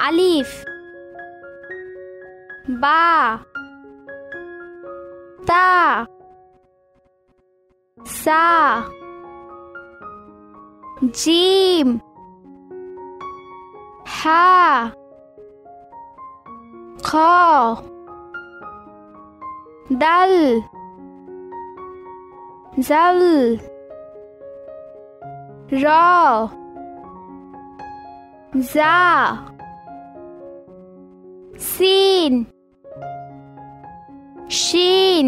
আলিফ বা তা সা জিম হা খ দাল জাল র জা সিন শিন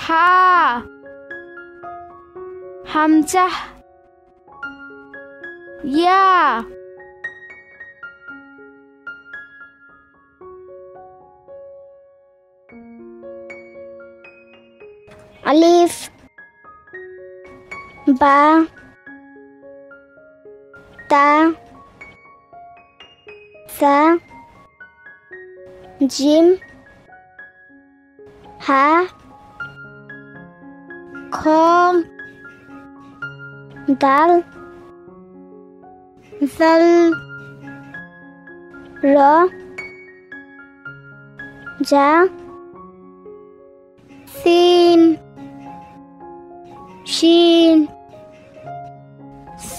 হা হামজা ইয়া আলিফ বা তা সা জিম হা খ দাল জাল র জা সিন শিন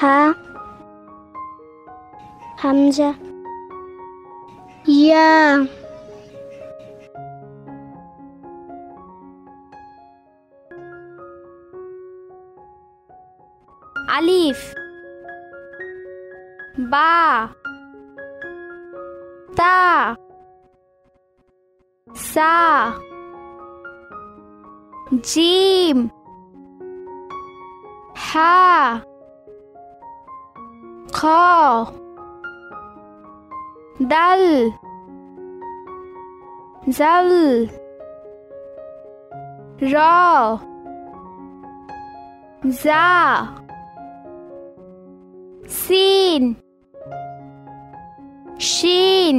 হা হামজা ইয়া আলিফ বা তা সা জিম হা খ দাল জাল র জা সিন শিন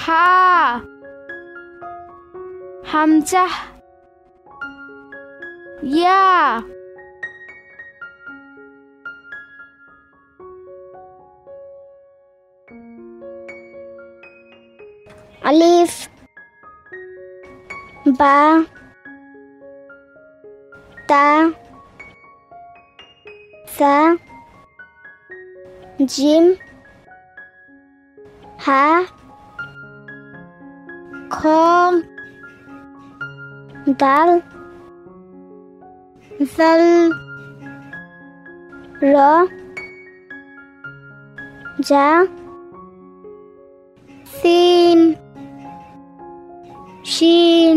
হা হামজা ইয়া আলিফ বা তা সা জিম হা খ দাল জাল র জা সিন শিন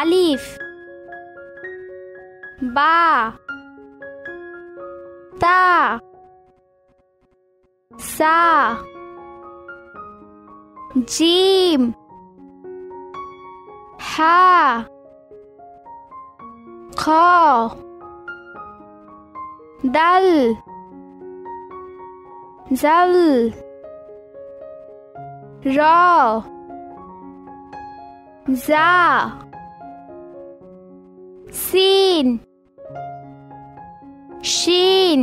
আলিফ বা তা সা জিম হা খ দাল জাল র জা সিন শিন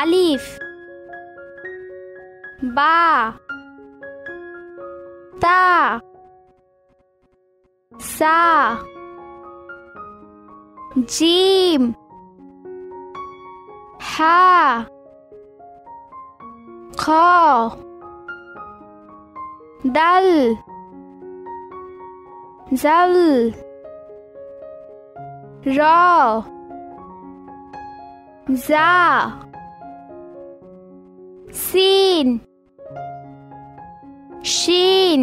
আলিফ বা তা সা জিম হা খ দাল জাল র জা সিন শিন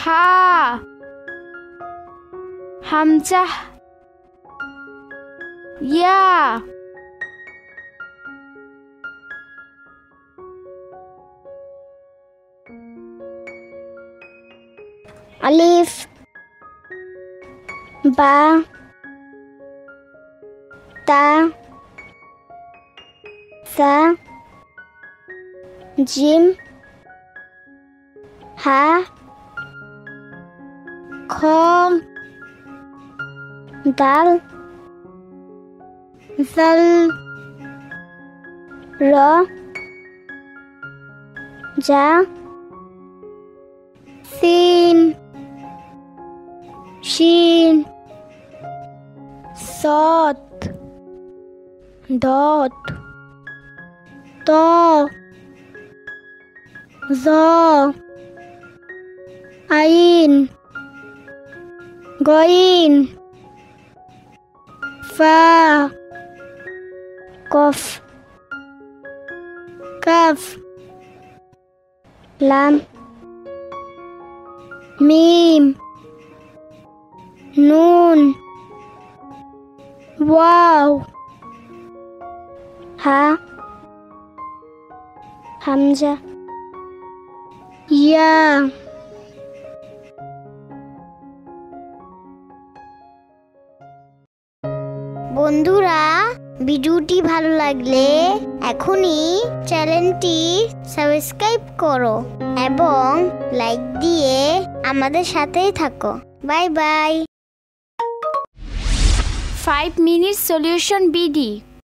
হা হামজা ইয়া আলিফ বা তা সা জিম হা খ দাল জাল র জা সিন শিন সদ দত ত জ আইন গইন ফা কফ কাফ লাম মিম নুন ওয়াও হা হামজা ইয়া বন্ধুরা ভিডিওটি ভালো লাগলে এখনই চ্যানেলটি সাবস্ক্রাইব করো এবং লাইক দিয়ে আমাদের সাথেই থাকো। Bye bye. 5 minutes solution BD